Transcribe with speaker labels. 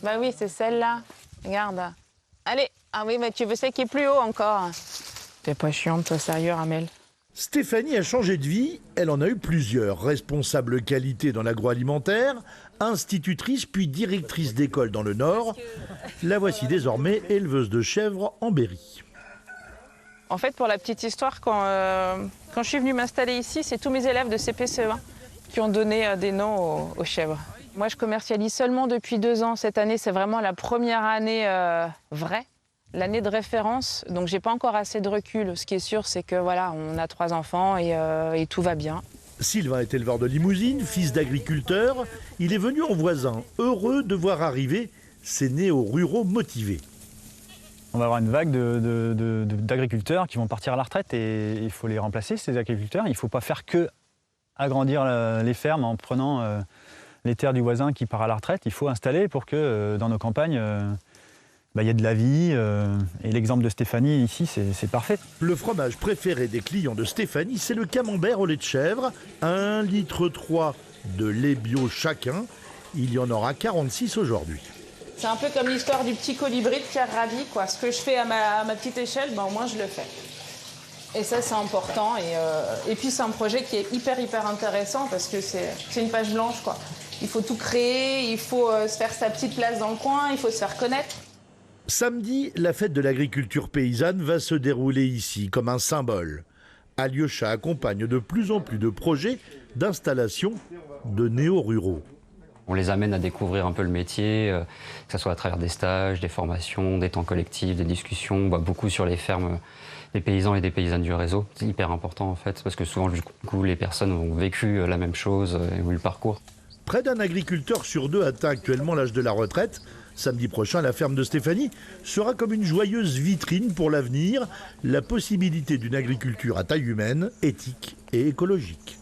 Speaker 1: Bah oui, c'est celle-là. Regarde. Allez. Ah oui, mais tu veux celle qui est plus haut encore. T'es pas chiante, toi, sérieux, Ramel?
Speaker 2: Stéphanie a changé de vie, elle en a eu plusieurs. Responsable qualité dans l'agroalimentaire, institutrice puis directrice d'école dans le Nord. La voici désormais éleveuse de chèvres en Berry.
Speaker 1: En fait, pour la petite histoire, quand je suis venue m'installer ici, c'est tous mes élèves de CP-CE1 qui ont donné des noms aux chèvres. Moi, je commercialise seulement depuis 2 ans. Cette année, c'est vraiment la première année vraie, l'année de référence. Donc, j'ai pas encore assez de recul. Ce qui est sûr, c'est que voilà, on a 3 enfants et tout va bien.
Speaker 2: Sylvain est éleveur de limousine, fils d'agriculteur. Il est venu en voisin, heureux de voir arriver ces néo-ruraux motivés.
Speaker 3: On va avoir une vague d'agriculteurs qui vont partir à la retraite et il faut les remplacer, ces agriculteurs. Il ne faut pas faire que agrandir les fermes en prenant les terres du voisin qui part à la retraite. Il faut installer pour que dans nos campagnes, il y ait de la vie. Et l'exemple de Stéphanie ici, c'est parfait.
Speaker 2: Le fromage préféré des clients de Stéphanie, c'est le camembert au lait de chèvre. 1,3 litre de lait bio chacun. Il y en aura 46 aujourd'hui.
Speaker 1: C'est un peu comme l'histoire du petit colibri de Pierre Rabhi, quoi. Ce que je fais à ma petite échelle, au moins je le fais. Et ça, c'est important. Et puis, c'est un projet qui est hyper intéressant parce que c'est une page blanche, quoi. Il faut tout créer, il faut se faire sa petite place dans le coin, il faut se faire connaître.
Speaker 2: Samedi, la fête de l'agriculture paysanne va se dérouler ici comme un symbole. Alyosha accompagne de plus en plus de projets d'installation de néo-ruraux.
Speaker 4: On les amène à découvrir un peu le métier, que ce soit à travers des stages, des formations, des temps collectifs, des discussions. On voit beaucoup sur les fermes des paysans et des paysannes du réseau. C'est hyper important en fait, parce que souvent du coup, les personnes ont vécu la même chose et ont eu le parcours.
Speaker 2: Près d'un agriculteur sur 2 atteint actuellement l'âge de la retraite. Samedi prochain, la ferme de Stéphanie sera comme une joyeuse vitrine pour l'avenir, la possibilité d'une agriculture à taille humaine, éthique et écologique.